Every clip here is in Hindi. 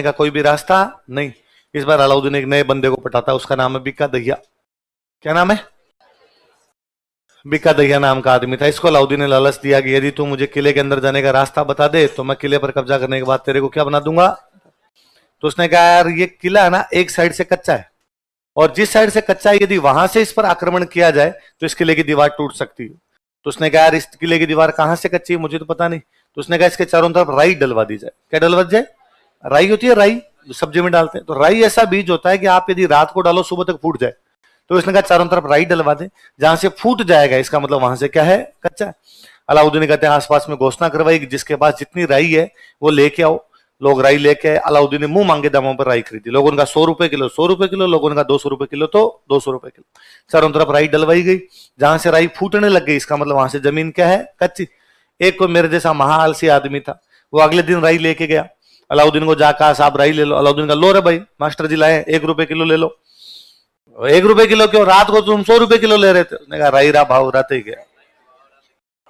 का कोई भी रास्ता नहीं। इस बार अलाउद्दीन एक नए बंदे को पटाता है, उसका नाम है बिक्का दहिया। क्या नाम है? बिक्का दहिया नाम का आदमी था। इसको अलाउद्दीन ने लालच दिया कि यदि तू मुझे किले के अंदर जाने का रास्ता बता दे तो मैं किले पर कब्जा करने के बाद तेरे को क्या बना दूंगा। तो उसने कहा यार ये किला है ना एक साइड से कच्चा है, और जिस साइड से कच्चा है यदि वहां से इस पर आक्रमण किया जाए तो इस किले की दीवार टूट सकती है। तो उसने कहा यार इस किले की दीवार कहां से कच्ची है मुझे तो पता नहीं। तो उसने कहा इसके चारों तरफ राई डलवा दी जाए। क्या डलवा जाए? राई होती है, राई सब्जी में डालते हैं। तो राई ऐसा बीज होता है कि आप यदि रात को डालो सुबह तक फूट जाए। तो उसने कहा चारों तरफ राई डलवा दे, जहां से फूट जाएगा इसका मतलब वहां से क्या है, कच्चा है। अलाउद्दीन कहते हैं आसपास में घोषणा करवाई कि जिसके पास जितनी राई है वो लेके आओ। लोग राई लेके आए। अलाउद्दीन ने मुंह मांगे दामों पर राई खरीदी। लोगों का 100 रुपए किलो, 100 रुपए किलो, लोगों का 200 रुपए किलो, तो 200 रुपए किलो। चारों तरफ राई डलवाई गई। जहां से राई फूटने लग गई इसका मतलब वहां से जमीन क्या है, कच्ची। एक को मेरे जैसा महाआलसी आदमी था, वो अगले दिन राई लेके गया। अलाउद्दीन को जाकर साहब राई ले लो। अलाउद्दीन का लो रे भाई, मास्टर जी लाए 1 रुपए किलो ले लो। 1 रुपए किलो क्यों, रात को तुम 100 रुपए किलो ले रहे थे। उसने कहा राई रा भाव रात ही गया।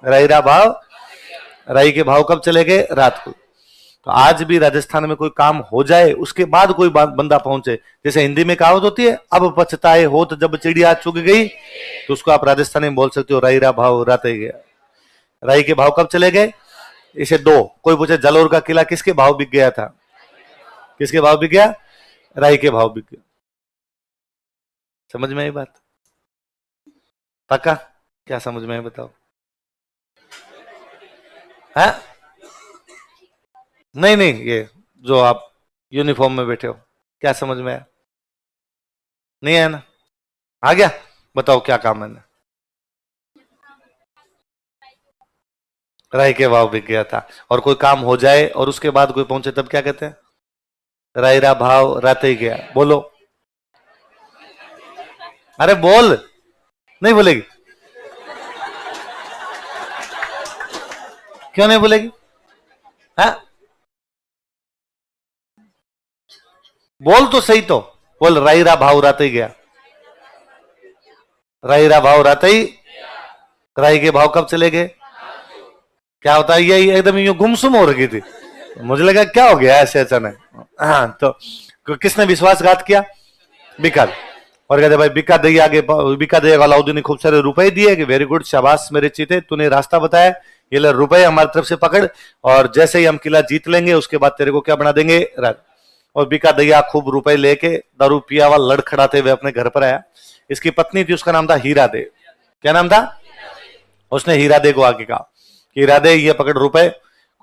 राई रा भाव, राई के भाव कब चले गए, रात को। तो आज भी राजस्थान में कोई काम हो जाए उसके बाद कोई बंदा पहुंचे, जैसे हिंदी में कहावत होती है अब पछताए होत जब चिड़िया चुग गई, तो उसको आप राजस्थानी में बोल सकते हो राई रा भाव रात ही गया। राई के भाव कब चले गए, इसे दो। कोई पूछे जालोर का किला किसके भाव बिक गया था, किसके भाव बिक गया, राई के भाव बिक गया। समझ में आई बात? पक्का? क्या समझ में है बताओ? है? नहीं नहीं, ये जो आप यूनिफॉर्म में बैठे हो, क्या समझ में आया? नहीं आया ना? आ गया? बताओ क्या काम है ना? राय के भाव बिक गया था। और कोई काम हो जाए और उसके बाद कोई पहुंचे तब क्या कहते हैं, राय रा भाव रात ही गया। बोलो, अरे बोल, नहीं बोलेगी? क्यों नहीं बोलेगी? है? बोल तो सही, तो बोल राई रा भाव रात ही गया। राई रा भाव रात ही, राई के भाव कब चले गए? क्या होता है, ये एकदम यूं गुमसुम हो रही थी, मुझे लगा क्या हो गया ऐसे अचानक। हाँ, तो किसने विश्वासघात किया? बिकाल। और कहते भाई बिका दई आगे, बिका दई अलाउद्दीन ने खूब सारे रुपए दिए कि वेरी गुड, शाबाश मेरे चीते, तूने रास्ता बताया, ये ले रुपए हमारी तरफ से पकड़, और जैसे ही हम किला जीत लेंगे उसके बाद तेरे को क्या बना देंगे, राज। और बिका दैया खूब रुपए लेके दारू पिया हुआ लड़खड़ाते हुए अपने घर पर आया। इसकी पत्नी थी, उसका नाम था हीरा दे। क्या नाम था? उसने हीरा दे को आके कहा कि हीरा दे ये पकड़ रुपए।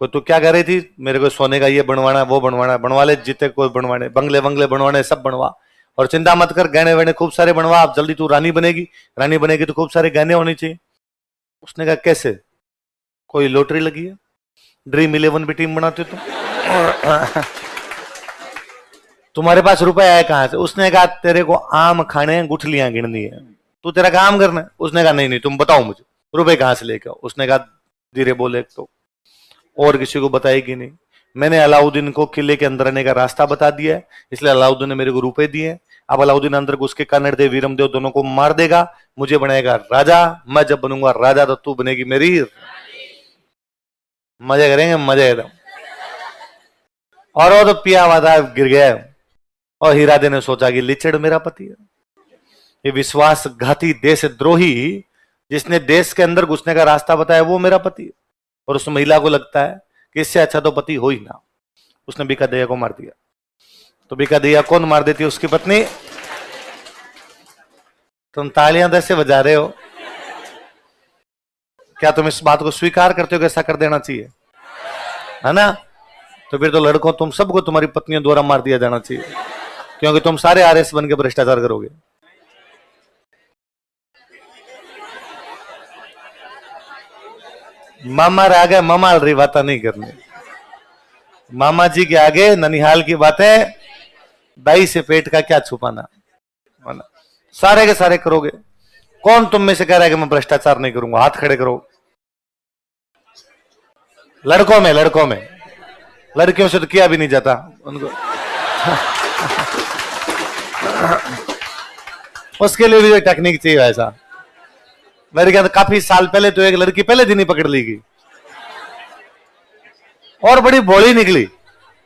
कोई तू क्या कह रही थी, मेरे को सोने का ये बनवाना वो बनवाना, बनवा ले जितने कोई बनवाने, बंगले बंगले बनवाने सब बनवा, और चिंता मत कर, गहने वहने खूब सारे बनवा, अब जल्दी तू रानी बनेगी, रानी बनेगी तो खूब सारे गहने होने चाहिए। उसने कहा कैसे? कोई लॉटरी लगी है, ड्रीम 11 भी टीम बनाते तुम तुम्हारे पास रुपए आए कहां से? उसने कहा तेरे को आम खाने गुठलियां गिननी है, तू तेरा काम करना है। उसने कहा नहीं नहीं तुम बताओ मुझे रुपए कहां से लेके आओ। उसने कहा धीरे बोले, तो और किसी को बताएगी नहीं, मैंने अलाउद्दीन को किले के अंदर आने का रास्ता बता दिया है, इसलिए अलाउद्दीन ने मेरे को रुपए दिए। अब अलाउद्दीन अंदर घुस के कन्नड़ देव वीरम देव दोनों को मार देगा, मुझे बनाएगा राजा, मैं जब बनूंगा राजा तो तू बनेगी मेरी। मजे करेंगे, मजे एकदम। और वो तो पिया हुआ था, गिर गया। और हीरादे ने सोचा कि लिचड़ मेरा पति है, ये विश्वासघाती देशद्रोही जिसने देश के अंदर घुसने का रास्ता बताया वो मेरा पति है। और उस महिला को लगता है कि इससे अच्छा तो पति हो ही ना। उसने बिका दैया को मार दिया। तो बिका दैया कौन मार देती है? उसकी पत्नी। तुम तालियां कैसे बजा रहे हो? क्या तुम इस बात को स्वीकार करते हो कि ऐसा कर देना चाहिए, है ना? तो फिर तो लड़कों तुम सबको तुम्हारी पत्नियों द्वारा मार दिया जाना चाहिए, क्योंकि तुम सारे आरएस बन के भ्रष्टाचार करोगे। मामा आगे मामा रही बात नहीं करनी, मामा जी के आगे ननिहाल की बातें, दाई से पेट का क्या छुपाना, सारे के सारे करोगे। कौन तुम में से कह रहा है कि मैं भ्रष्टाचार नहीं करूंगा? हाथ खड़े करो। लड़कों में, लड़कों में, लड़कियों से तो किया भी नहीं जाता उनको उसके लिए भी टेक्निक चाहिए ऐसा। मेरे ख्याल काफी साल पहले तो एक लड़की पहले दिन ही पकड़ ली गई, और बड़ी भोली निकली।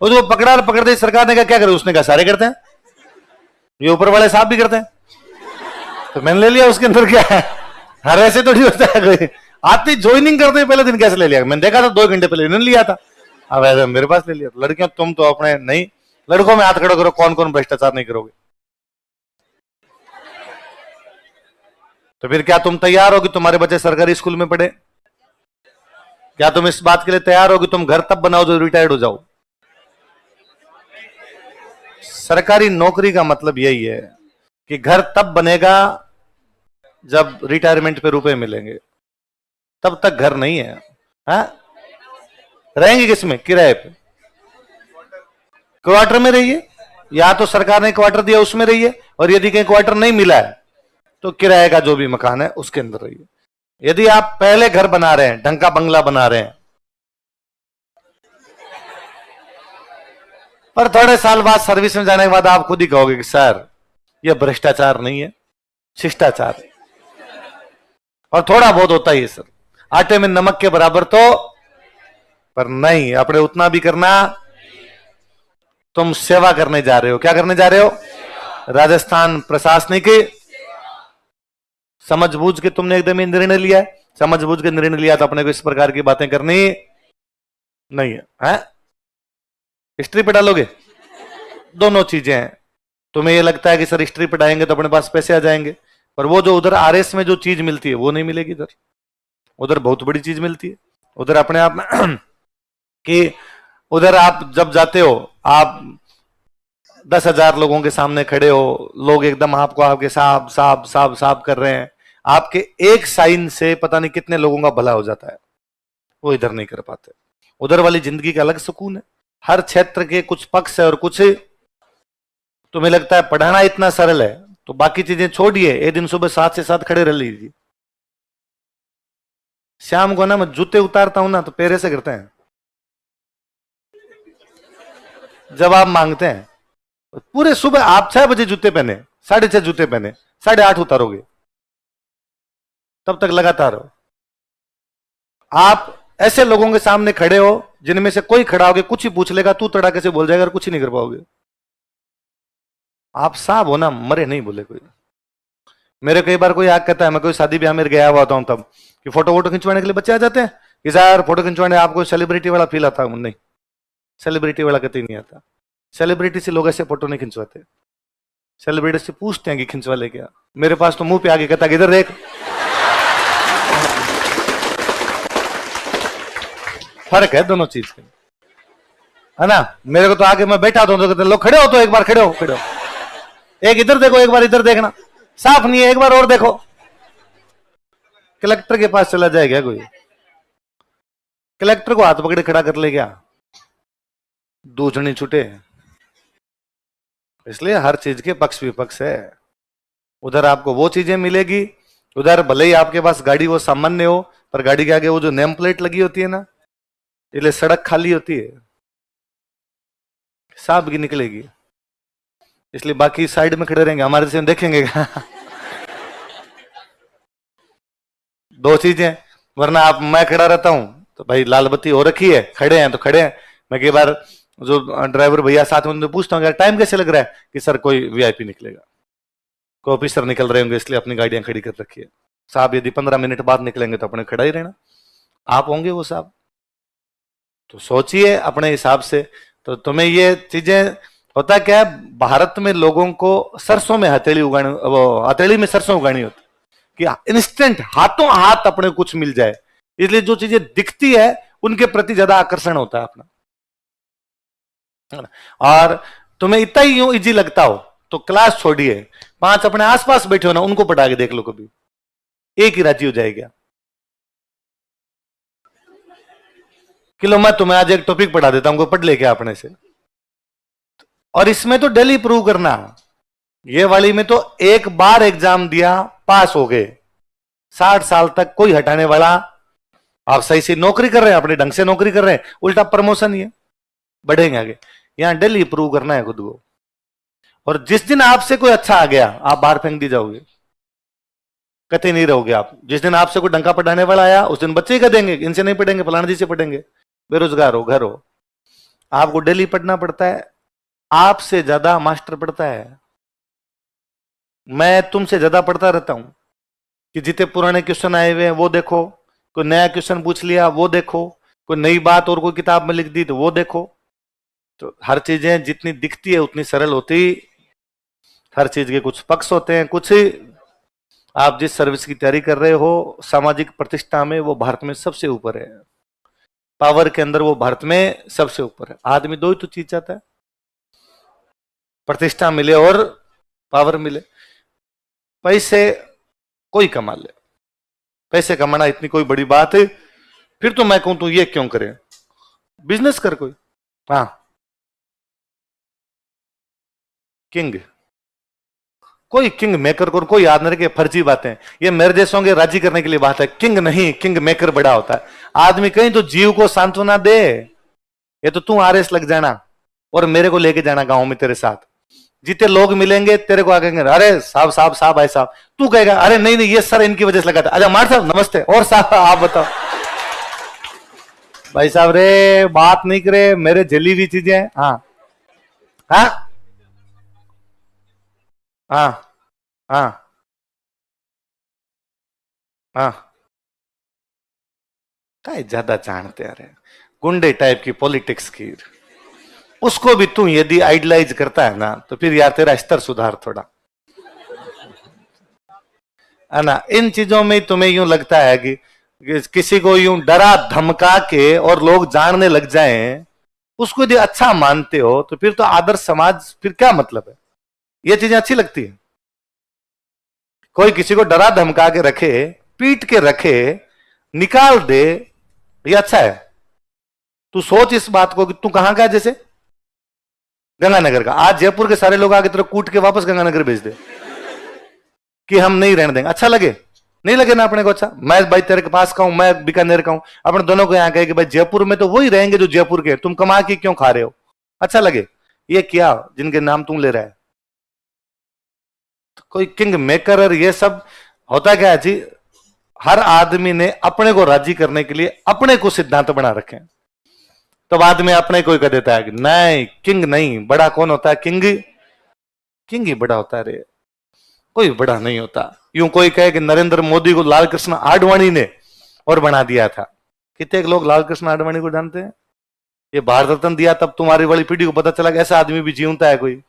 उसको पकड़ा और पकड़ते सरकार ने कहा क्या करे, उसने कहा सारे करते हैं, ये ऊपर वाले साहब भी करते हैं, तो मैंने ले लिया। उसके अंदर क्या है, हर ऐसे तो नहीं होता है कोई। आते ज्वाइनिंग करते पहले दिन कैसे ले लिया, मैंने देखा था 2 घंटे पहले इन्होंने लिया था, अब ऐसे मेरे पास ले लिया। लड़कियों तुम तो अपने नहीं, लड़कों में हाथ खड़ा करो, कौन कौन भ्रष्टाचार नहीं करोगे। तो फिर क्या तुम तैयार हो कि तुम्हारे बच्चे सरकारी स्कूल में पढ़े? क्या तुम इस बात के लिए तैयार हो कि तुम घर तब बनाओ जब रिटायर्ड हो जाओ? सरकारी नौकरी का मतलब यही है कि घर तब बनेगा जब रिटायरमेंट पे रुपए मिलेंगे, तब तक घर नहीं है। हाँ? रहेंगे किसमें? किराए पे। क्वार्टर में रहिए, या तो सरकार ने क्वार्टर दिया उसमें रहिए, और यदि कहीं क्वार्टर नहीं मिला है तो किराए का जो भी मकान है उसके अंदर रहिए। यदि आप पहले घर बना रहे हैं, ढंग का बंगला बना रहे हैं, पर थोड़े साल बाद सर्विस में जाने के बाद आप खुद ही कहोगे कि सर यह भ्रष्टाचार नहीं है, शिष्टाचार है। और थोड़ा बहुत होता ही है सर, आटे में नमक के बराबर तो, पर नहीं, अपने उतना भी करना। तुम सेवा करने जा रहे हो, क्या करने जा रहे हो? राजस्थान प्रशासनिक समझबूझ के तुमने एकदम ही निर्णय लिया है, समझबूझ के निर्णय लिया तो अपने को इस प्रकार की बातें करनी नहीं है, हैं? हिस्ट्री पे डालोगे? दोनों चीजें हैं। तुम्हें ये लगता है कि सर हिस्ट्री पे डालेंगे तो अपने पास पैसे आ जाएंगे, पर वो जो उधर आरएस में जो चीज मिलती है वो नहीं मिलेगी इधर। उधर बहुत बड़ी चीज मिलती है उधर अपने आप में कि उधर आप जब जाते हो, आप 10,000 लोगों के सामने खड़े हो, लोग एकदम आपको आपके साहब साहब साहब साहब कर रहे हैं, आपके एक साइन से पता नहीं कितने लोगों का भला हो जाता है। वो इधर नहीं कर पाते। उधर वाली जिंदगी का अलग सुकून है। हर क्षेत्र के कुछ पक्ष है और कुछ, तुम्हें लगता है पढ़ाना इतना सरल है तो बाकी चीजें छोड़िए, एक दिन सुबह 7 से 7 खड़े रह लीजिए। शाम को ना मैं जूते उतारता हूं ना तो पैरे से करते हैं, जब आप मांगते हैं पूरे सुबह आप 6 बजे जूते पहने, 6:30 जूते पहने, 8:30 उतारोगे, तब तक लगातार हो। आप ऐसे लोगों के सामने खड़े हो जिनमें से कोई खड़ा होगे कुछ ही पूछ लेगा, तू तड़ाके से बोल जाएगा और कुछ ही नहीं कर पाओगे। आप साहब हो ना, मरे नहीं बोले कोई। मेरे कई बार कोई आग कहता है, मैं कोई शादी ब्याह में गया हुआ होता हूं तब, कि फोटो वोटो खिंचवाने के लिए बच्चे आ जाते हैं कि सर फोटो खिंचवाने, आपको सेलिब्रिटी वाला फील आता है? नहीं, सेलिब्रिटी वाला कतई नहीं आता। सेलिब्रिटी से लोग ऐसे फोटो नहीं खिंचवाते, सेलिब्रिटी से पूछते हैं कि खिंचवा ले क्या। मेरे पास तो मुंह पे आगे कहता इधर देख। फर्क है दोनों चीज के, है ना? मेरे को तो आगे मैं बैठा तो कहते लोग खड़े हो तो एक बार खड़े हो, खड़े हो, एक इधर देखो, एक बार इधर देखना, साफ नहीं है, एक बार और देखो। कलेक्टर के पास चला जाएगा कोई, कलेक्टर को हाथ पकड़े खड़ा कर ले क्या? दूसरी छूटे। इसलिए हर चीज के पक्ष विपक्ष है। उधर आपको वो चीजें मिलेगी, उधर भले ही आपके पास गाड़ी वो सामान्य हो, पर गाड़ी के आगे वो जो नेम प्लेट लगी होती है ना, इसलिए सड़क खाली होती है, सांप की निकलेगी, इसलिए बाकी साइड में खड़े रहेंगे, हमारे से देखेंगे। दो चीजें, वरना आप मैं खड़ा रहता हूं तो भाई लाल बत्ती हो रखी है, खड़े हैं तो खड़े हैं। मैं कई बार जो ड्राइवर भैया साथ में उनसे पूछता हूँ यार टाइम कैसे लग रहा है, कि सर कोई वीआईपी निकलेगा, कोई ऑफिसर निकल रहे होंगे इसलिए अपनी गाड़ियां खड़ी कर रखी है। साहब यदि 15 मिनट बाद निकलेंगे तो अपने खड़ा ही रहना, आप होंगे वो साहब। तो सोचिए अपने हिसाब से। तो तुम्हें ये चीजें, होता क्या है भारत में लोगों को सरसों में हथेली उगानी, वो हथेली में सरसों उगानी होती कि इंस्टेंट हाथों हाथ अपने कुछ मिल जाए, इसलिए जो चीजें दिखती है उनके प्रति ज्यादा आकर्षण होता है अपना। और तुम्हें इतना ही यूं इजी लगता हो तो क्लास छोड़िए, 5 अपने आसपास बैठे हो ना उनको पढ़ा के देख लो, कभी एक ही राजी हो जाएगा। किलो मैं तुम्हें आज एक टॉपिक पढ़ा देता हूं, पढ़ ले क्या अपने से। और इसमें तो डेली प्रूव करना, ये वाली में तो एक बार एग्जाम दिया पास हो गए, 60 साल तक कोई हटाने वाला। आप सही से नौकरी कर रहे हैं, अपने ढंग से नौकरी कर रहे हैं, उल्टा प्रमोशन ही है, बढ़ेंगे आगे। यहां डेली प्रूव करना है खुद को। और जिस दिन आपसे कोई अच्छा आ गया आप बाहर फेंक दी जाओगे, कतई नहीं रहोगे आप। जिस दिन आपसे कोई डंका पढ़ाने वाला आया उस दिन बच्चे ही कह देंगे इनसे नहीं पढ़ेंगे, फलाना जी से पढ़ेंगे, बेरोजगार हो, घर हो। आपको डेली पढ़ना पड़ता है, आपसे ज्यादा मास्टर पढ़ता है। मैं तुमसे ज्यादा पढ़ता रहता हूं कि जितने पुराने क्वेश्चन आए हुए हैं वो देखो, कोई नया क्वेश्चन पूछ लिया वो देखो, कोई नई बात और कोई किताब में लिख दी तो वो देखो। तो हर चीजें जितनी दिखती है उतनी सरल होती, हर चीज के कुछ पक्ष होते हैं। कुछ आप जिस सर्विस की तैयारी कर रहे हो, सामाजिक प्रतिष्ठा में वो भारत में सबसे ऊपर है, पावर के अंदर वो भारत में सबसे ऊपर है। आदमी दो ही तो चीज चाहता है, प्रतिष्ठा मिले और पावर मिले। पैसे कोई कमा ले, पैसे कमाना इतनी कोई बड़ी बात है? फिर तो मैं कहूं तू ये क्यों करे, बिजनेस कर कोई। हाँ, किंग, कोई किंग मेकर को कोई याद नहीं रखे, फर्जी बातें। ये मेरे जैसों के राजी करने के लिए बात है, किंग नहीं, किंग मेकर बड़ा होता है। आदमी कहीं तो जीव को सांत्वना दे। ये तो तू आरएस लग जाना और मेरे को लेके जाना गांव में तेरे साथ, जितने लोग मिलेंगे तेरे को आगे अरे साहब साहब साहब भाई साहब, तू कहेगा अरे नहीं नहीं ये सर इनकी वजह से लगा था, अच्छा मार साहब नमस्ते, और साहब आप बताओ। भाई साहब रे बात नहीं करे, मेरे जली हुई चीजें। हाँ हाँ हाँ हाँ हाँ, क्या ज्यादा जानते अरे, गुंडे टाइप की पॉलिटिक्स की, उसको भी तू यदि आइडलाइज करता है ना तो फिर यार तेरा स्तर सुधार थोड़ा, है ना। इन चीजों में तुम्हें यूं लगता है कि किसी को यूं डरा धमका के और लोग जानने लग जाएं, उसको यदि अच्छा मानते हो तो फिर तो आदर्श समाज फिर क्या मतलब है? ये चीजें अच्छी लगती है? कोई किसी को डरा धमका के रखे, पीट के रखे, निकाल दे, ये अच्छा है? तू सोच इस बात को कि तू कहां का है, जैसे गंगानगर का, आज जयपुर के सारे लोग आगे तेरे कूट के वापस गंगानगर भेज दे कि हम नहीं रहने देंगे, अच्छा लगे? नहीं लगे ना अपने को अच्छा। मैं भाई तेरे के पास का हूं, मैं बीकानेर का हूं, अपने दोनों को यहां कहे कि भाई जयपुर में तो वही रहेंगे जो जयपुर के, तुम कमा के क्यों खा रहे हो? अच्छा लगे? ये क्या जिनके नाम तुम ले रहा है, तो कोई किंग मेकर और ये सब होता क्या है जी? हर आदमी ने अपने को राजी करने के लिए अपने को सिद्धांत बना रखे हैं, तो बाद में अपने को ही कह देता है कि नहीं किंग नहीं, बड़ा कौन होता है? किंग, किंग ही बड़ा होता है रे, कोई बड़ा नहीं होता। यूं कोई कहे कि नरेंद्र मोदी को लाल कृष्ण आडवाणी ने और बना दिया था, कितने लोग लाल कृष्ण आडवाणी को जानते हैं? ये भारत रत्न दिया तब तुम्हारी वाली पीढ़ी को पता चला कि ऐसा आदमी भी जीवता है कोई,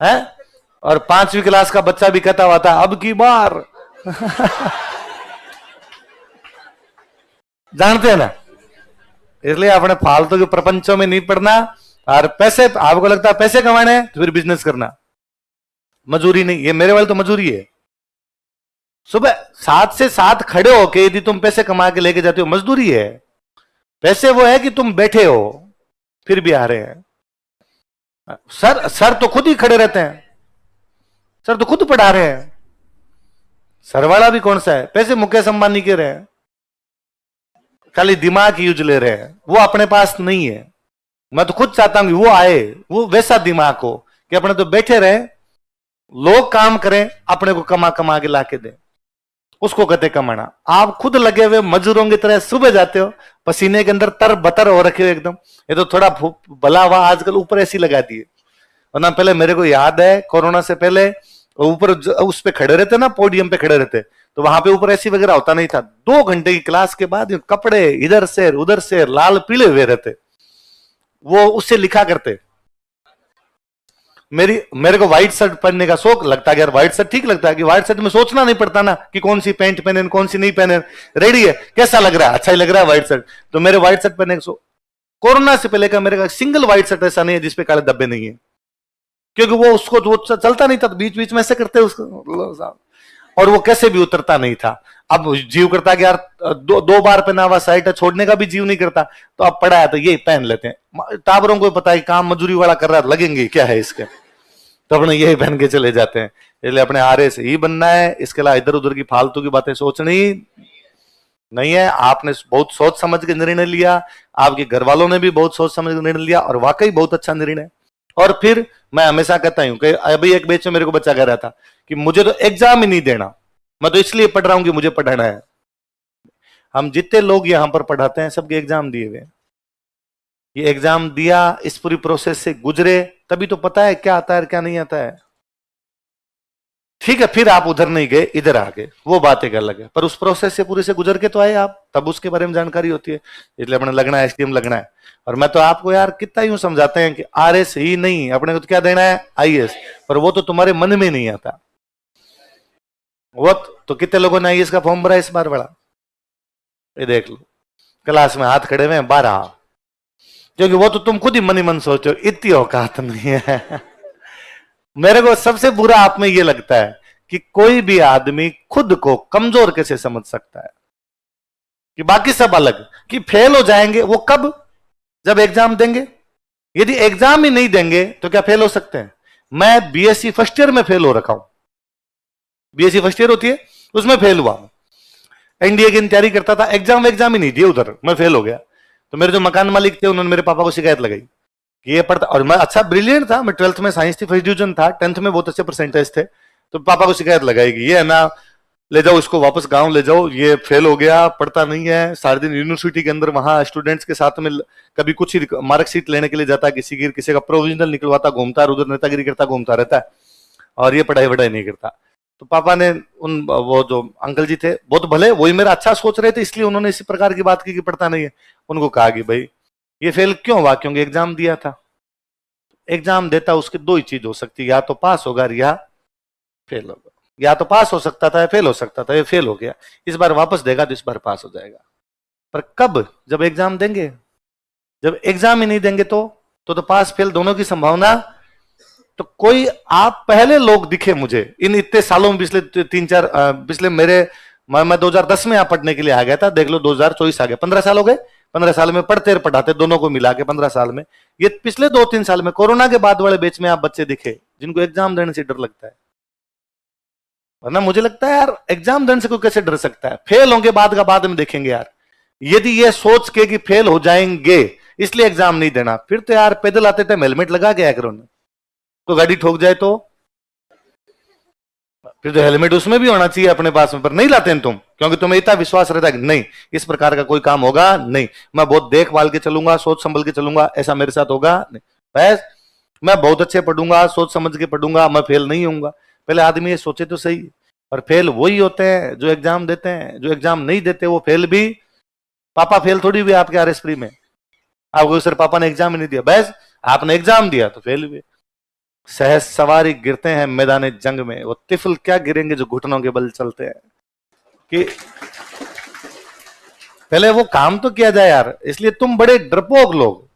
है? और 5वीं क्लास का बच्चा भी कहता हुआ था अब की बार जानते हैं ना। इसलिए अपने फालतू के प्रपंचों में नहीं पड़ना। और पैसे, आपको लगता है पैसे कमाने हैं तो फिर बिजनेस करना, मजूरी नहीं। ये मेरे वाले तो मजूरी है, सुबह 7 से 7 खड़े होके यदि तुम पैसे कमा के लेके जाते हो, मजदूरी है। पैसे वो है कि तुम बैठे हो फिर भी आ रहे हैं। सर सर तो खुद ही खड़े रहते हैं, सर तो खुद पढ़ा रहे हैं। सर वाला भी कौन सा है? पैसे मुकेश अंबानी के रहे हैं, खाली दिमाग यूज ले रहे हैं, वो अपने पास नहीं है। मैं तो खुद चाहता हूं कि वो आए, वो वैसा दिमाग हो कि अपने तो बैठे रहे, लोग काम करें, अपने को कमा कमा के लाके दे, उसको कहते कमाना। आप खुद लगे हुए मजदूरों की तरह सुबह जाते हो, पसीने के अंदर तर बतर हो रखे हो एकदम। ये तो थोड़ा भला हुआ आजकल ऊपर ऐसी लगा दिए, वरना पहले मेरे को याद है कोरोना से पहले ऊपर उस पे खड़े रहते ना, पोडियम पे खड़े रहते, तो वहां पे ऊपर ऐसी वगैरह होता नहीं था। 2 घंटे की क्लास के बाद कपड़े इधर से उधर से लाल पीले हुए रहते, वो उससे लिखा करते। मेरे को व्हाइट शर्ट पहनने का शौक लगता है यार, व्हाइट शर्ट ठीक लगता है कि व्हाइट शर्ट में सोचना नहीं पड़ता ना कि कौन सी पैंट पहने कौन सी नहीं पहने, रेडी है कैसा लग रहा है, अच्छा ही लग रहा है व्हाइट शर्ट, तो मेरे व्हाइट शर्ट पहनने का शौक। कोरोना से पहले का मेरे का सिंगल व्हाइट शर्ट ऐसा नहीं है जिसपे काले धब्बे नहीं है, क्योंकि वो उसको वो चलता नहीं था, बीच बीच में ऐसे करते उसको, और वो कैसे भी उतरता नहीं था। अब जीव करता कि यार 2 बार पहना हुआ शर्ट छोड़ने का भी जीव नहीं करता, तो अब पड़ा है तो ये पहन लेते हैं। टाबरों को पता है काम मजदूरी वाला कर रहा है, लगेंगे क्या है इसके, तो अपने यही पहन के चले जाते हैं। इसलिए अपने आरे से ही बनना है, इसके अलावा इधर उधर की फालतू की बातें सोचनी नहीं है। आपने बहुत सोच समझ के निर्णय लिया, आपके घर वालों ने भी बहुत सोच समझ के निर्णय लिया, और वाकई बहुत अच्छा निर्णय। और फिर मैं हमेशा कहता हूं कि अभी एक बेच में मेरे को बच्चा कह रहा था कि मुझे तो एग्जाम ही नहीं देना, मैं तो इसलिए पढ़ रहा हूं कि मुझे पढ़ाना है। हम जितने लोग यहां पर पढ़ाते हैं सबके एग्जाम दिए हुए, ये एग्जाम दिया, इस पूरी प्रोसेस से गुजरे, तभी तो पता है क्या आता है और क्या नहीं आता है। ठीक है, फिर आप उधर नहीं गए, इधर आ गए, वो बात एक अलग है, पर उस प्रोसेस से पूरे से गुजर के तो आए आप, तब उसके बारे में जानकारी होती है। इसलिए अपने लगना है, एसडीएम लगना है। और मैं तो आपको यार कितना यूं समझाते हैं कि आरएस ही नहीं, अपने को तो क्या देना है, आईएएस, पर वो तो तुम्हारे मन में नहीं आता। वो तो कितने लोगों ने आईएएस का फॉर्म भरा इस बार, बड़ा ये देख लो, क्लास में हाथ खड़े हुए हैं 12, क्योंकि वो तो तुम खुद ही मन ही मन सोचो, इतनी औकात नहीं है। मेरे को सबसे बुरा आप में ये लगता है कि कोई भी आदमी खुद को कमजोर कैसे समझ सकता है, कि बाकी सब अलग, कि फेल हो जाएंगे वो कब, जब एग्जाम देंगे। यदि एग्जाम ही नहीं देंगे तो क्या फेल हो सकते हैं? मैं बीएससी फर्स्ट ईयर में फेल हो रखा हूं, बीएससी फर्स्ट ईयर होती है उसमें फेल हुआ। एनडीए की तैयारी करता था, एग्जाम ही नहीं दिए, उधर मैं फेल हो गया। तो मेरे जो मकान मालिक थे उन्होंने मेरे पापा को शिकायत लगाई कि ये पढ़ता, और मैं अच्छा ब्रिलियंट था, मैं 12th में साइंस थी, फर्स्ट डिवीजन था, 10th में बहुत अच्छे परसेंटेज थे। तो पापा को शिकायत लगाएगी, ये है ना, ले जाओ इसको वापस गांव ले जाओ, ये फेल हो गया, पढ़ता नहीं है, सारे दिन यूनिवर्सिटी के अंदर वहां स्टूडेंट्स के साथ में कभी कुछ ही मार्कशीट लेने के लिए जाता है, किसी का प्रोविजनल निकलवाता घूमता है, उधर नेतागिरी करता घूमता रहता है, और ये पढ़ाई वढ़ाई नहीं करता। तो पापा ने उन, वो जो अंकल जी थे बहुत भले, वही मेरा अच्छा सोच रहे थे, इसलिए उन्होंने इसी प्रकार की बात की कि पढ़ता नहीं है। उनको कहा कि भाई ये फेल क्यों हुआ, क्योंकि एग्जाम दिया था। एग्जाम देता उसकी दो ही चीज हो सकती है, या तो पास होगा या फेल होगा, या तो पास हो सकता था या फेल हो सकता था, ये फेल हो गया, इस बार वापस देगा तो इस बार पास हो जाएगा। पर कब, जब एग्जाम देंगे। जब एग्जाम ही नहीं देंगे तो पास फेल दोनों की संभावना। तो कोई आप पहले लोग दिखे मुझे इन इतने सालों में, पिछले 3-4 पिछले मेरे, मैं 2010 में यहां पढ़ने के लिए आ गया था, देख लो 2024 आ गया, 15 साल हो गए। 15 साल में पढ़ते पढ़ाते दोनों को मिला के 15 साल में, ये पिछले 2-3 साल में कोरोना के बाद वाले बैच में आप बच्चे दिखे जिनको एग्जाम देने से डर लगता है। वरना मुझे लगता है यार एग्जाम देने से कोई कैसे डर सकता है, फेल होंगे बाद का बाद में देखेंगे यार। यदि ये सोच के कि फेल हो जाएंगे इसलिए एग्जाम नहीं देना, फिर तो यार पैदल आते टाइम हेलमेट लगा के आया करो ना, तो गाड़ी ठोक जाए तो फिर तो हेलमेट उसमें भी होना चाहिए अपने पास में, पर नहीं लाते हैं तुम, क्योंकि तुम्हें इतना विश्वास रहता है कि नहीं इस प्रकार का कोई काम होगा नहीं, मैं बहुत देखभाल के चलूंगा, सोच संभल के चलूंगा, ऐसा मेरे साथ होगा नहीं, बस मैं बहुत अच्छे पढ़ूंगा, सोच समझ के पढ़ूंगा, मैं फेल नहीं होऊंगा। पहले आदमी ये सोचे तो सही। पर फेल वही होते हैं जो एग्जाम देते हैं, जो एग्जाम नहीं देते वो फेल भी, पापा फेल थोड़ी हुए आपके आरएस प्री में, आपको सर पापा ने एग्जाम ही नहीं दिया, बस आपने एग्जाम दिया तो फेल हुए। सहज सवारी गिरते हैं मैदान जंग में, वो तिफल क्या गिरेंगे जो घुटनों के बल चलते हैं। कि पहले वो काम तो किया जाए यार, इसलिए तुम बड़े डरपोक लोग,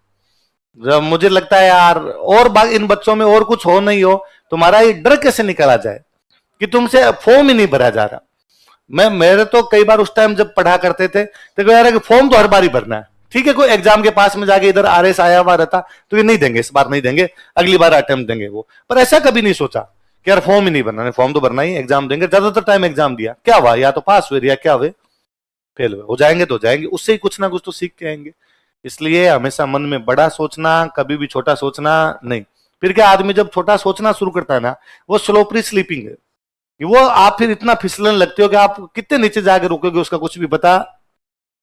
जब मुझे लगता है यार, और इन बच्चों में और कुछ हो नहीं हो, तुम्हारा ये डर कैसे निकाला जाए कि तुमसे फॉर्म ही नहीं भरा जा रहा। मेरे तो कई बार उस टाइम जब पढ़ा करते थे तो यार फॉर्म तो हर बार ही भरना है, ठीक है, कोई एग्जाम के पास में जाके इधर आरएस आया हुआ रहता तो ये नहीं देंगे, इस बार नहीं देंगे, अगली बार अटेम्प्ट देंगे वो, पर ऐसा कभी नहीं सोचा कि यार फॉर्म ही नहीं भरना, फॉर्म तो भरना ही, एग्जाम देंगे। ज्यादातर टाइम एग्जाम दिया, क्या हुआ, या तो पास हुए या क्या हुए, फेल हुए, हो जाएंगे तो हो जाएंगे, उससे ही कुछ ना कुछ तो सीख के आएंगे। इसलिए हमेशा मन में बड़ा सोचना, कभी भी छोटा सोचना नहीं। फिर क्या, आदमी जब छोटा सोचना शुरू करता है ना, वो स्लोपरी स्लीपिंग है, वो आप फिर इतना फिसलने लगते हो कि आप कितने नीचे जाके रुकोगे उसका कुछ भी पता।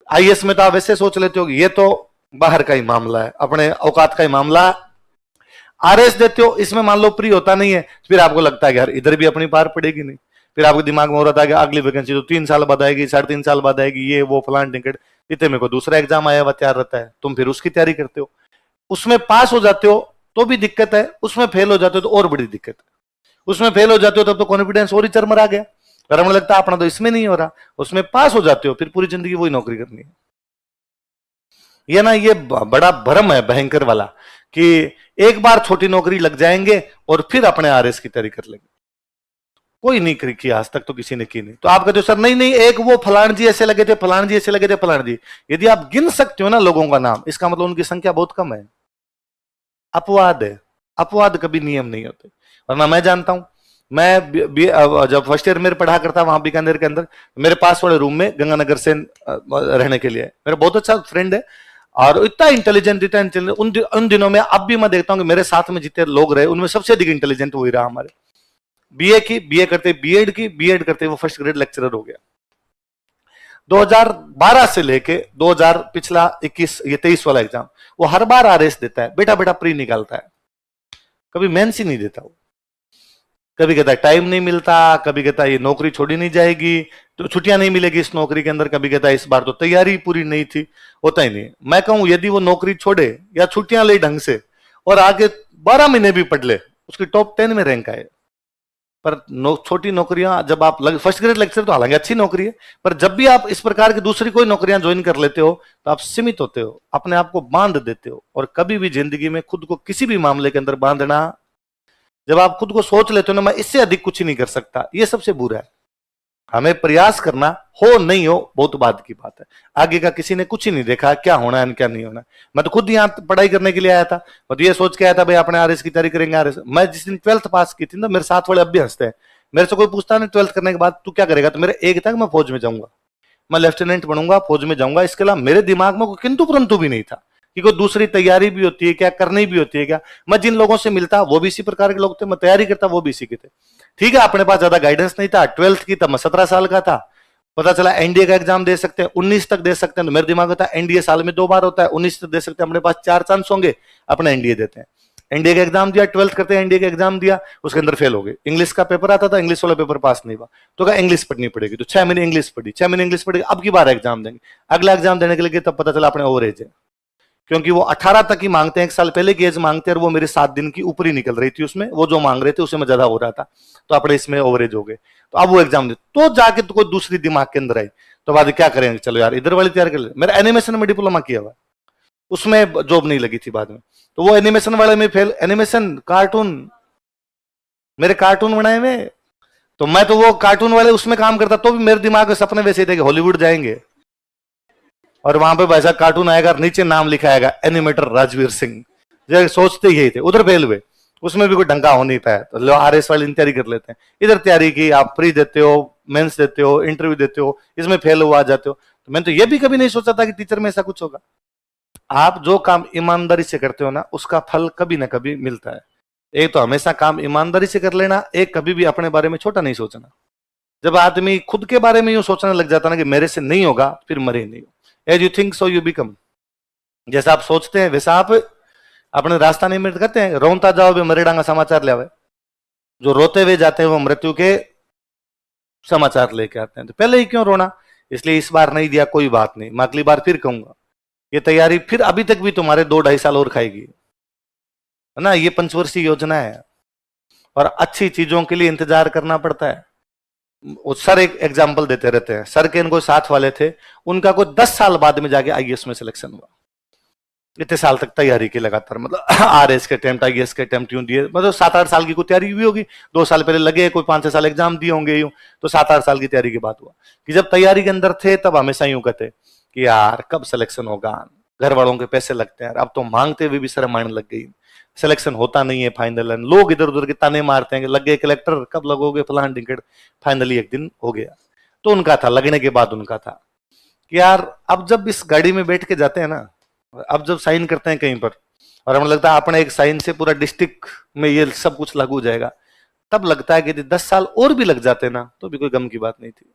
आईएएस में तो आप वैसे सोच लेते हो ये तो बाहर का ही मामला है, अपने औकात का ही मामला। आरएस देते हो, इसमें मान लो प्री होता नहीं है, फिर आपको लगता है कि यार इधर भी अपनी पार पड़ेगी नहीं, फिर आपके दिमाग में हो रहा था कि अगली वैकेंसी तो 3 साल बाद आएगी, 3.5 साल बाद आएगी, ये वो फलान टिकट, इतने में को दूसरा एग्जाम आया हुआ तैयार रहता है, तुम फिर उसकी तैयारी करते हो, उसमें पास हो जाते हो तो भी दिक्कत है, उसमें फेल हो जाते हो तो और बड़ी दिक्कत है। उसमें फेल हो जाते हो तब तो कॉन्फिडेंस और ही चरमरा गया, और हमें लगता है अपना तो इसमें नहीं हो रहा, उसमें पास हो जाते हो फिर पूरी जिंदगी वही नौकरी करनी है। ये ना, ये बड़ा भ्रम है भयंकर वाला, कि एक बार छोटी नौकरी लग जाएंगे और फिर अपने आरएस की तैयारी कर लेंगे। कोई नहीं करी की आज तक, तो किसी ने की नहीं। तो आप कहते हो सर नहीं नहीं, एक वो फलान जी ऐसे लगे थे, फलान जी ऐसे लगे थे, फलान जी, यदि आप गिन सकते हो ना लोगों का नाम, इसका मतलब उनकी संख्या बहुत कम है। अपवाद है, अपवाद कभी नियम नहीं होते। वरना मैं जानता हूं, मैं जब फर्स्ट ईयर में पढ़ा करता वहां बीकानेर के अंदर, मेरे पास वाले रूम में गंगानगर से रहने के लिए मेरा बहुत अच्छा फ्रेंड है, और इतना इंटेलिजेंट उन दिनों में, अब भी मैं देखता हूँ कि मेरे साथ में जितने लोग रहे उनमें सबसे अधिक इंटेलिजेंट वही रहा हमारे। बीए करते बीएड की, बीएड करते वो फर्स्ट ग्रेड लेक्चरर हो गया। 2012 से लेके 2000 पिछला 21 ये 23 वाला एग्जाम, वो हर बार आरएस देता है, बेटा बेटा प्री निकालता है, कभी मेंस ही नहीं देता वो। कभी कहता है टाइम नहीं मिलता, कभी कहता है ये नौकरी छोड़ी नहीं जाएगी, तो छुट्टियां नहीं मिलेगी इस नौकरी के अंदर, कभी कहता है इस बार तो तैयारी पूरी नहीं थी। होता ही नहीं। मैं कहूं यदि वो नौकरी छोड़े या छुट्टियां ले ढंग से और आगे 12 महीने भी पढ़ ले, उसकी टॉप 10 में रैंक आए। पर छोटी नौकरियां जब आप फर्स्ट ग्रेड लेक्चर तो हालांकि अच्छी नौकरी है, पर जब भी आप इस प्रकार की दूसरी कोई नौकरियां ज्वाइन कर लेते हो तो आप सीमित होते हो, अपने आप को बांध देते हो। और कभी भी जिंदगी में खुद को किसी भी मामले के अंदर बांधना, जब आप खुद को सोच लेते हो ना मैं इससे अधिक कुछ ही नहीं कर सकता, ये सबसे बुरा है। हमें प्रयास करना, हो नहीं हो बहुत बाद की बात है। आगे का किसी ने कुछ ही नहीं देखा, क्या होना है क्या नहीं होना। मैं तो खुद यहाँ पढ़ाई करने के लिए आया था, मैं तो ये सोच के आया था भाई अपने आरएस की तैयारी करेंगे। आरएस मैं जिस दिन 12th पास की थी ना, मेरे साथ वाले अब भी हंसते हैं। मेरे से कोई पूछता नहीं 12th करने के बाद तू क्या करेगा, तो मेरे एक था कि मैं फौज में जाऊंगा, मैं लेफ्टिनेंट बनूंगा, फौज में जाऊंगा। इसके अलावा मेरे दिमाग में कोई किंतु परंतु भी नहीं था कि कोई दूसरी तैयारी भी होती है क्या, करनी भी होती है क्या। मैं जिन लोगों से मिलता वो भी इसी प्रकार के लोग थे, मैं तैयारी करता वो भी इसी के थे। ठीक है, अपने पास ज्यादा गाइडेंस नहीं था। 12th की तब मैं 17 साल का था, पता चला एनडीए का एग्जाम दे सकते हैं, 19 तक दे सकते हैं। तो मेरे दिमाग में था एनडीए साल में 2 बार होता है, 19 तक दे सकते हैं, अपने पास 4 चांस होंगे, अपने एनडीए देते हैं। एनडीए का एग्जाम दिया, 12th करते हैं, एनडीए का एग्जाम दिया, उसके अंदर फेल हो गए। इंग्लिश का पेपर आता था, इंग्लिश वाला पेपर पास नहीं हुआ, तो कहा इंग्लिश पढ़नी पड़ेगी। तो 6 महीने इंग्लिश पढ़ी, 6 महीने इंग्लिश पढ़ी, अब की बार एग्जाम देंगे। अगला एग्जाम देने के लिए तब पता चला अपने ओवरेज है, क्योंकि वो 18 तक ही मांगते हैं, 1 साल पहले की एज मांगते हैं, और वो मेरे 7 दिन की ऊपर ही निकल रही थी उसमें, वो जो मांग रहे थे उससे मैं ज्यादा हो रहा था, तो अपने इसमें ओवरेज हो गए। तो अब वो एग्जाम दे, तो जाके तो कोई दूसरी दिमाग के अंदर आई, तो बाद क्या करेंगे, चलो यार इधर वाली तैयार कर ले। मेरा एनिमेशन में डिप्लोमा किया हुआ, उसमें जॉब नहीं लगी थी बाद में, तो वो एनिमेशन वाले में फेल। एनिमेशन कार्टून, मेरे कार्टून बनाए हुए, तो मैं तो वो कार्टून वाले उसमें काम करता, तो भी मेरे दिमाग में सपने वैसे थे कि हॉलीवुड जाएंगे और वहां पे वैसा कार्टून आएगा, नीचे नाम लिखा आएगा एनिमेटर राजवीर सिंह। जो सोचते ही थे, उधर फेल हुए, उसमें भी कोई ढंगा हो नहीं पाया। तो लो आरएस वाली तैयारी कर लेते हैं, इधर तैयारी की, आप प्री देते हो, मेंस देते हो, इंटरव्यू देते हो, इसमें फेल हुआ जाते हो। तो मैंने तो ये भी कभी नहीं सोचा था कि टीचर में ऐसा कुछ होगा। आप जो काम ईमानदारी से करते हो ना, उसका फल कभी ना कभी मिलता है। एक तो हमेशा काम ईमानदारी से कर लेना, एक कभी भी अपने बारे में छोटा नहीं सोचना। जब आदमी खुद के बारे में यूं सोचने लग जाता ना कि मेरे से नहीं होगा, फिर मरे नहीं। As you think so you become. जैसा आप सोचते हैं वैसा आप अपने रास्ता नहीं मिलते। कहते हैं रोता जाओ वे मरे डांगा समाचार ले आवे, जो रोते हुए जाते हैं वो मृत्यु के समाचार लेके आते हैं। तो पहले ही क्यों रोना। इसलिए इस बार नहीं दिया कोई बात नहीं, मैं अगली बार फिर कहूंगा। ये तैयारी फिर अभी तक भी तुम्हारे 2-2.5 साल और खाएगी, है ना। ये पंचवर्षीय योजना है और अच्छी चीजों के लिए इंतजार करना पड़ता है। सर एक एग्जाम्पल देते रहते हैं, सर के इनको साथ वाले थे, उनका कोई 10 साल बाद में जाके आईएएस में सिलेक्शन हुआ। इतने साल तक तैयारी की लगातार, मतलब आरएस के अटेम्प्ट, आईएएस के अटेम्प्ट यूं दिए, मतलब 7-8 साल की कोई तैयारी हुई होगी। 2 साल पहले लगे, कोई 5-6 साल एग्जाम दिए होंगे यूं, तो 7-8 साल की तैयारी की बात हुआ कि जब तैयारी के अंदर थे तब हमेशा यूं कहते कि यार कब सिलेक्शन होगा, घर वालों के पैसे लगते हैं। अब तो मांगते हुए भी शर्म आने लग गई, सिलेक्शन होता नहीं है फाइनल। लोग इधर उधर के ताने मारते हैं कि लग गए कलेक्टर, कब लगोगे, फलान टिकट। फाइनली एक दिन हो गया। तो उनका था, लगने के बाद उनका था कि यार अब जब इस गाड़ी में बैठ के जाते हैं ना, अब जब साइन करते हैं कहीं पर और हमें लगता है अपने एक साइन से पूरा डिस्ट्रिक्ट में ये सब कुछ लागू हो जाएगा, तब लगता है कि 10 साल और भी लग जाते ना तो भी कोई गम की बात नहीं थी।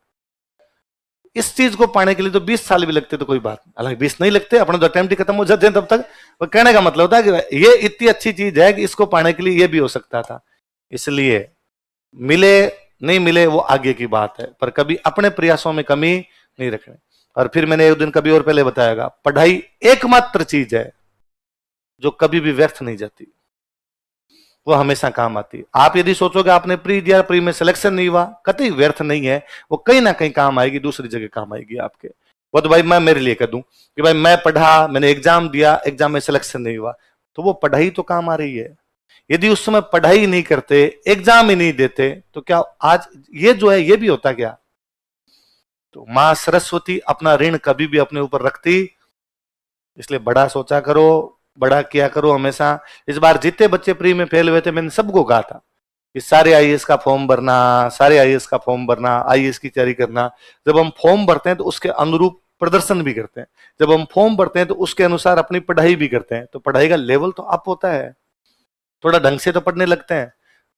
इस चीज को पाने के लिए तो 20 साल भी लगते तो कोई बात नहीं, हालांकि 20 नहीं लगते, अपने तो अटेम्प्ट ही खत्म हो जाते हैं तब तक। वो कहने का मतलब होता है कि ये इतनी अच्छी चीज है कि इसको पाने के लिए ये भी हो सकता था। इसलिए मिले नहीं मिले वो आगे की बात है, पर कभी अपने प्रयासों में कमी नहीं रखनी। और फिर मैंने एक दिन कभी और पहले बताया, पढ़ाई एकमात्र चीज है जो कभी भी व्यर्थ नहीं जाती, वो हमेशा काम आती है। आप यदि सोचोगे आपने प्री दिया, प्री में सिलेक्शन नहीं हुआ, कतई व्यर्थ नहीं है, वो कहीं ना कहीं काम आएगी, दूसरी जगह काम आएगी आपके। वो तो भाई मैं मेरे लिए कर दूं कि भाई मैं पढ़ा, मैंने एग्जाम दिया, एग्जाम में सिलेक्शन नहीं हुआ, तो वो पढ़ाई तो काम आ रही है। यदि उस समय पढ़ाई नहीं करते, एग्जाम ही नहीं देते, तो क्या आज ये जो है ये भी होता क्या। तो मां सरस्वती अपना ऋण कभी भी अपने ऊपर रखती। इसलिए बड़ा सोचा करो, बड़ा किया करो हमेशा। इस बार जितने बच्चे प्री में फेल हुए थे, मैंने सबको कहा था कि सारे आईएएस का फॉर्म भरना, सारे आईएएस का फॉर्म भरना, आईएएस की तैयारी करना। जब हम फॉर्म भरते हैं तो उसके अनुरूप प्रदर्शन भी करते हैं, जब हम फॉर्म भरते हैं तो उसके अनुसार अपनी पढ़ाई भी करते हैं, तो पढ़ाई का लेवल तो अप होता है, थोड़ा ढंग से तो पढ़ने लगते हैं।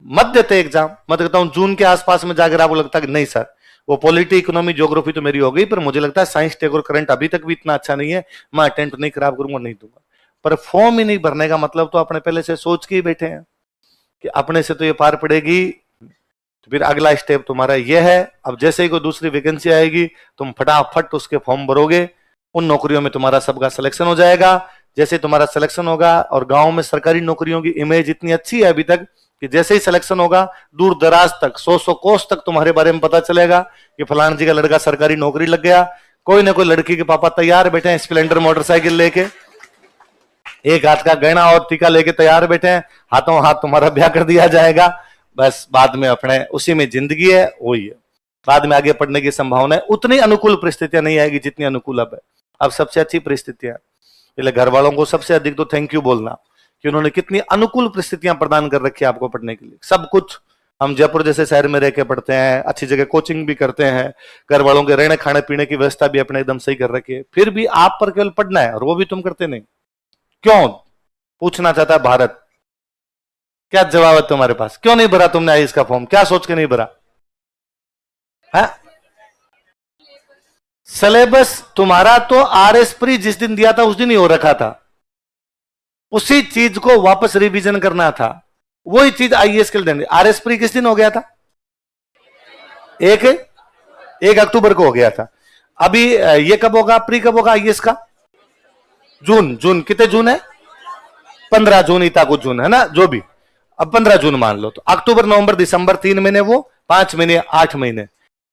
मत देते एग्जाम, मत कहता हूं जून के आसपास में जाकर आपको लगता है कि नहीं सर वो पॉलिटी, इकोनॉमी, ज्योग्राफी तो मेरी हो गई, पर मुझे लगता है साइंस, टेक और करंट अभी तक भी इतना अच्छा नहीं है, मैं अटेम्प्ट नहीं खराब करूंगा, नहीं दूंगा। पर फॉर्म ही नहीं भरने का मतलब तो अपने पहले से सोच के ही बैठे हैं कि अपने से तो ये पार पड़ेगी, तो फिर अगला स्टेप तुम्हारा ये है, अब जैसे ही कोई दूसरी वैकेंसी आएगी तुम फटाफट उसके फॉर्म भरोगे, उन नौकरियों में तुम्हारा सबका सिलेक्शन हो जाएगा। जैसे तुम्हारा सिलेक्शन होगा, और गांव में सरकारी नौकरियों की इमेज इतनी अच्छी है अभी तक कि जैसे ही सिलेक्शन होगा दूर दराज तक 100 कोस तक तुम्हारे बारे में पता चलेगा कि फलाना जी का लड़का सरकारी नौकरी लग गया। कोई ना कोई लड़की के पापा तैयार बैठे हैं स्प्लेंडर मोटरसाइकिल लेके, एक हाथ का गहना और टीका लेके तैयार बैठे हैं, हाथों हाथ तुम्हारा ब्याह कर दिया जाएगा। बस बाद में अपने उसी में जिंदगी है, वही है। बाद में आगे पढ़ने की संभावना है, उतनी अनुकूल परिस्थितियां नहीं आएगी जितनी अनुकूल अब है। अब सबसे अच्छी परिस्थितियां, इसलिए घर वालों को सबसे अधिक तो थैंक यू बोलना कि उन्होंने कितनी अनुकूल परिस्थितियां प्रदान कर रखी है आपको पढ़ने के लिए। सब कुछ, हम जयपुर जैसे शहर में रह के पढ़ते हैं, अच्छी जगह कोचिंग भी करते हैं, घर वालों के रहने खाने पीने की व्यवस्था भी अपने एकदम सही कर रखी है, फिर भी आप पर केवल पढ़ना है और वो भी तुम करते नहीं। क्यों, पूछना चाहता है भारत। क्या जवाब है तुम्हारे पास? क्यों नहीं भरा तुमने आईएएस का फॉर्म? क्या सोच के नहीं भरा है? सिलेबस तुम्हारा तो आरएस प्री जिस दिन दिया था उस दिन ही हो रखा था, उसी चीज को वापस रिवीजन करना था, वही चीज आईएएस के लिए देंगे। आरएस प्री किस दिन हो गया था? 1 अक्टूबर को हो गया था। अभी ये कब होगा, प्री कब होगा आईएएस का? जून कितने जून है? 15 जून, इता को जून है ना, जो भी, अब 15 जून मान लो, तो अक्टूबर नवंबर दिसंबर 3 महीने, वो 5 महीने, 8 महीने।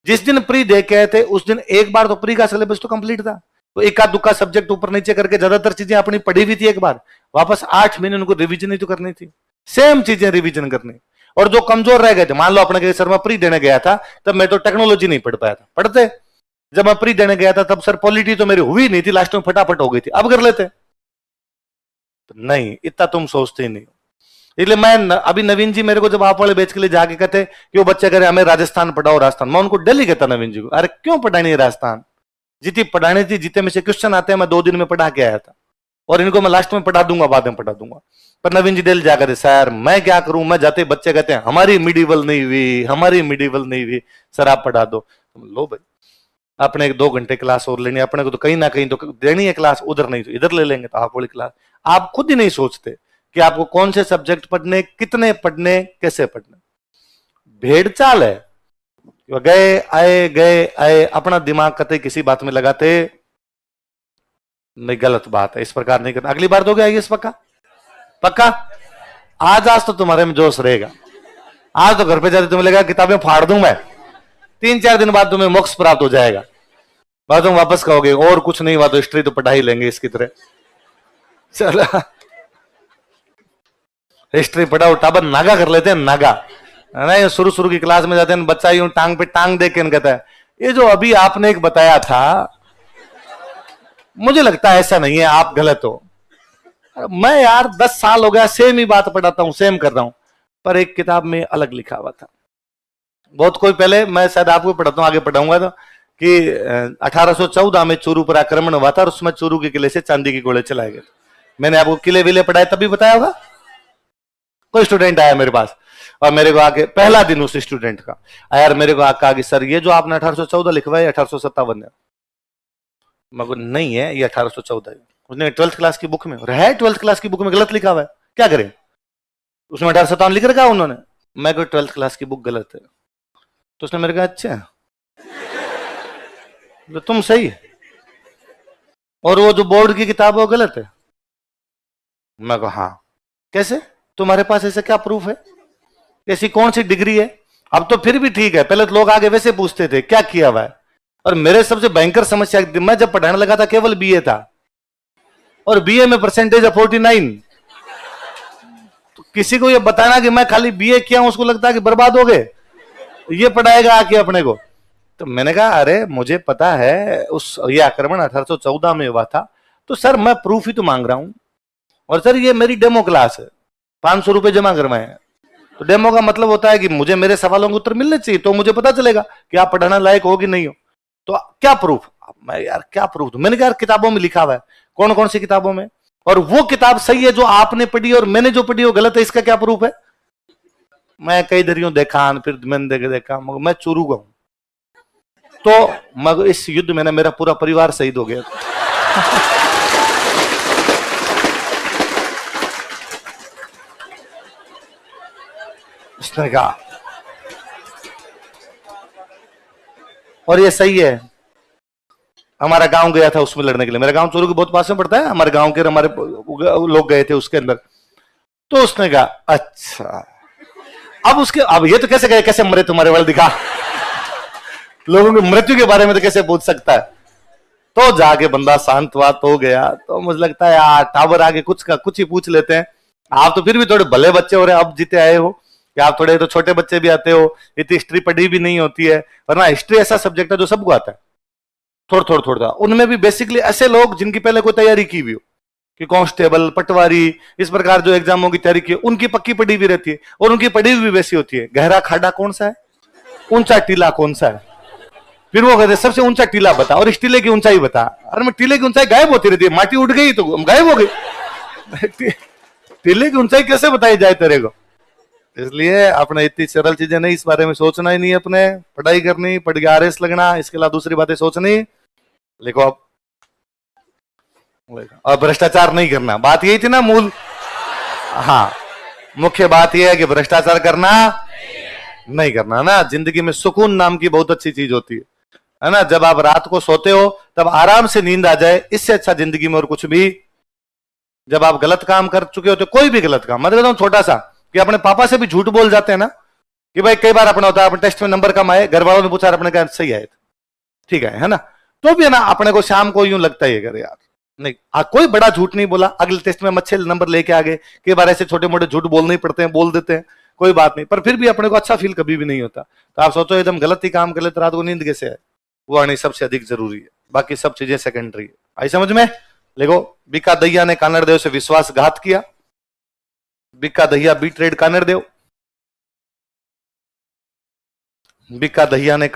जिस दिन प्री दे के आए थे उस दिन एक बार तो प्री का सिलेबस तो कंप्लीट था, तो एक दुक्का सब्जेक्ट ऊपर नीचे करके ज्यादातर चीजें अपनी पढ़ी हुई थी, एक बार वापस 8 महीने उनको रिवीजन ही तो करनी थी, सेम चीजें रिवीजन करनी। और जो कमजोर रह गए थे, मान लो अपने सर में प्री देने गया था, तब मैं तो टेक्नोलॉजी नहीं पढ़ पाया था, पढ़ते जब मैं प्री देने गया था तब सर पॉलिटी तो मेरी हुई नहीं थी, लास्ट में फटाफट हो गई थी, अब कर लेते। तो नहीं, इतना तुम सोचते ही नहीं। इसलिए मैं अभी नवीन जी मेरे को जब आप वाले बैच के लिए जाके कहते कि वो बच्चे कह हमें राजस्थान पढ़ाओ, राजस्थान, मैं उनको दिल्ली कहता नवीन जी को, अरे क्यों पढ़ानी है राजस्थान, जितनी पढ़ानी थी, जितने में से क्वेश्चन आते हैं मैं 2 दिन में पढ़ा के आया था, और इनको मैं लास्ट में पढ़ा दूंगा, बाद में पढ़ा दूंगा। पर नवीन जी दिल्ली जाकर, सर मैं क्या करूं, मैं जाते बच्चे कहते हैं हमारी मिडिवल नहीं हुई, हमारी मिडिवल नहीं हुई, सर आप पढ़ा दो। लो भाई, अपने 2 घंटे क्लास और लेनी, अपने को तो कहीं ना कहीं तो देनी है क्लास, उधर नहीं तो इधर ले लेंगे, तो आप वाली क्लास। आप खुद ही नहीं सोचते कि आपको कौन से सब्जेक्ट पढ़ने, कितने पढ़ने, कैसे पढ़ने। भेड़ चाल है, गए आए, अपना दिमाग कतई किसी बात में लगाते नहीं, गलत बात है, इस प्रकार नहीं करना। अगली बार दोगे आईएएस पक्का? पक्का? आज तो तुम्हारे में जोश रहेगा, आज तो घर पे जाते तुम्हें लगेगा किताबें फाड़ दूं मैं, 3-4 दिन बाद तुम्हें मोक्ष प्राप्त हो जाएगा, बाद तुम वापस कहोगे और कुछ नहीं हुआ तो हिस्ट्री तो पढ़ा ही लेंगे इसकी तरह। चलो हिस्ट्री पढ़ाओ, टाबर नागा कर लेते हैं, नागा नहीं, शुरू की क्लास में जाते हैं, बच्चा यूं टांग पे टांग दे के कहता है ये जो अभी आपने एक बताया था, मुझे लगता है ऐसा नहीं है, आप गलत हो। मैं यार 10 साल हो गया सेम ही बात पढ़ाता हूं, सेम कर रहा हूं, पर एक किताब में अलग लिखा हुआ था। बहुत कोई पहले, मैं शायद आपको पढ़ाता हूं, आगे पढ़ाऊंगा तो, कि 1814 में चूरू पर आक्रमण हुआ था और उसमें चूरू के किले से चांदी के गोले चलाए गए। मैंने आपको किले विले पढ़ाए तभी बताया होगा। कोई स्टूडेंट आया मेरे पास और मेरे को आके, पहला दिन उस स्टूडेंट का यार, मेरे को आके आगे, सर ये जो आपने 1814 लिखवा है 1857 है। मैं को नहीं है, ये 1814 है। उसने 12th क्लास की बुक में, है 12th क्लास की बुक में गलत लिखा हुआ है, क्या करें, उसमें 1857 लिख रखा उन्होंने। मैं को 12th क्लास की बुक गलत है, तो उसने मेरे कहा अच्छा तो तुम सही है, और वो जो बोर्ड की किताब है वो गलत है। मैं को हाँ, कैसे, तुम्हारे पास ऐसा क्या प्रूफ है, ऐसी कौन सी डिग्री है? अब तो फिर भी ठीक है, पहले तो लोग आगे वैसे पूछते थे क्या किया हुआ है। और मेरे सबसे भयंकर समस्या, मैं जब पढ़ाने लगा था केवल बीए था, और बीए में परसेंटेज है 49। तो किसी को ये बताना कि मैं खाली बीए किया हूं, उसको लगता है कि बर्बाद हो गए, ये पढ़ाएगा आके अपने को। तो मैंने कहा अरे मुझे पता है उस ये आक्रमण 1814 में हुआ था, तो सर मैं प्रूफ ही तो मांग रहा हूं, और सर ये मेरी डेमो क्लास है, 500 रुपए जमा करवाए हैं। तो डेमो का मतलब होता है कि मुझे मेरे सवालों के उत्तर मिलने चाहिए, तो मुझे पता चलेगा कि आप पढ़ाना लायक हो कि नहीं हो। तो क्या प्रूफ? मैं यार क्या प्रूफ दूं? मैंने कहा यार किताबों में लिखा हुआ है, कौन कौन सी किताबों में, और वो किताब सही है जो आपने पढ़ी और मैंने जो पढ़ी वो गलत है, इसका क्या प्रूफ है? मैं कई दरियों देखा, फिर मैंने देखा, मैं चूरू का हूं, तो मगर इस युद्ध में ना मेरा पूरा परिवार शहीद हो गया। उसने कहा, और ये सही है। हमारा गांव गया था उसमें लड़ने के लिए, मेरा गांव चोरू के बहुत पास में पड़ता है, हमारे गांव के हमारे लोग गए थे उसके अंदर। तो उसने कहा अच्छा, अब ये तो कैसे गए, कैसे मरे तुम्हारे वाले, दिखा लोगों की मृत्यु के बारे में तो कैसे पूछ सकता है। तो जाके बंदा शांत बात हो गया। तो मुझे लगता है यार टावर आगे कुछ का कुछ ही पूछ लेते हैं। आप तो फिर भी थोड़े भले बच्चे हो रहे, अब जीते आए हो, कि आप थोड़े तो छोटे बच्चे भी आते हो, इतनी हिस्ट्री पढ़ी भी नहीं होती है, वरना हिस्ट्री ऐसा सब्जेक्ट है जो सबको आता है थोड़ा थोड़ा थोड़ा। उनमें भी बेसिकली ऐसे लोग जिनकी पहले कोई तैयारी की हुई हो, कि कांस्टेबल, पटवारी, इस प्रकार जो एग्जामों की तैयारी की, उनकी पक्की पढ़ी भी रहती है, और उनकी पढ़ी भी वैसी होती है। गहरा खाड़ा कौन सा है, ऊंचा टीला कौन सा है, फिर वो कहते सबसे ऊंचा टीला बता, और इस टीले की ऊंचाई बता। अरे मैं टीले की ऊंचाई गायब होती रहती है, माटी उड़ गई तो गायब हो गई। टीले की ऊंचाई कैसे बताई जाए तेरे को। इसलिए अपने इतनी सरल चीजें नहीं, इस बारे में सोचना ही नहीं, अपने पढ़ाई करनी, पढ़ के आरएस लगना, इसके अलावा दूसरी बातें सोचनी। लिखो अब, और भ्रष्टाचार नहीं करना, बात यही थी ना मूल। हाँ, मुख्य बात यह है कि भ्रष्टाचार करना नहीं करना ना। जिंदगी में सुकून नाम की बहुत अच्छी चीज होती है ना। जब आप रात को सोते हो तब आराम से नींद आ जाए, इससे अच्छा जिंदगी में और कुछ भी। जब आप गलत काम कर चुके होते, कोई भी गलत काम, मैं कहता हूं छोटा सा, कि अपने पापा से भी झूठ बोल जाते हैं ना, कि भाई कई बार अपना होता है अपने टेस्ट में नंबर कम आए, घर वालों ने पूछा, अपने कहा सही आए, ठीक है ना, तो भी है ना अपने को शाम को यूं लगता है यार नहीं, कोई बड़ा झूठ नहीं बोला, अगले टेस्ट में अच्छे नंबर लेके आ गए। कई बार ऐसे छोटे मोटे झूठ बोलने ही पड़ते हैं, बोल देते हैं, कोई बात नहीं, पर फिर भी अपने को अच्छा फील कभी भी नहीं होता। तो आप सोचो एकदम गलत ही काम कर लेते, रात को नींद कैसे है, वो आनी सबसे अधिक जरूरी है, बाकी सब चीजें सेकेंडरी है। आई समझ में। देखो, बीका दहिया ने कानड़देव से विश्वासघात किया। बीका दहिया बी ट्रेड कानड़देव, बीका दहिया ने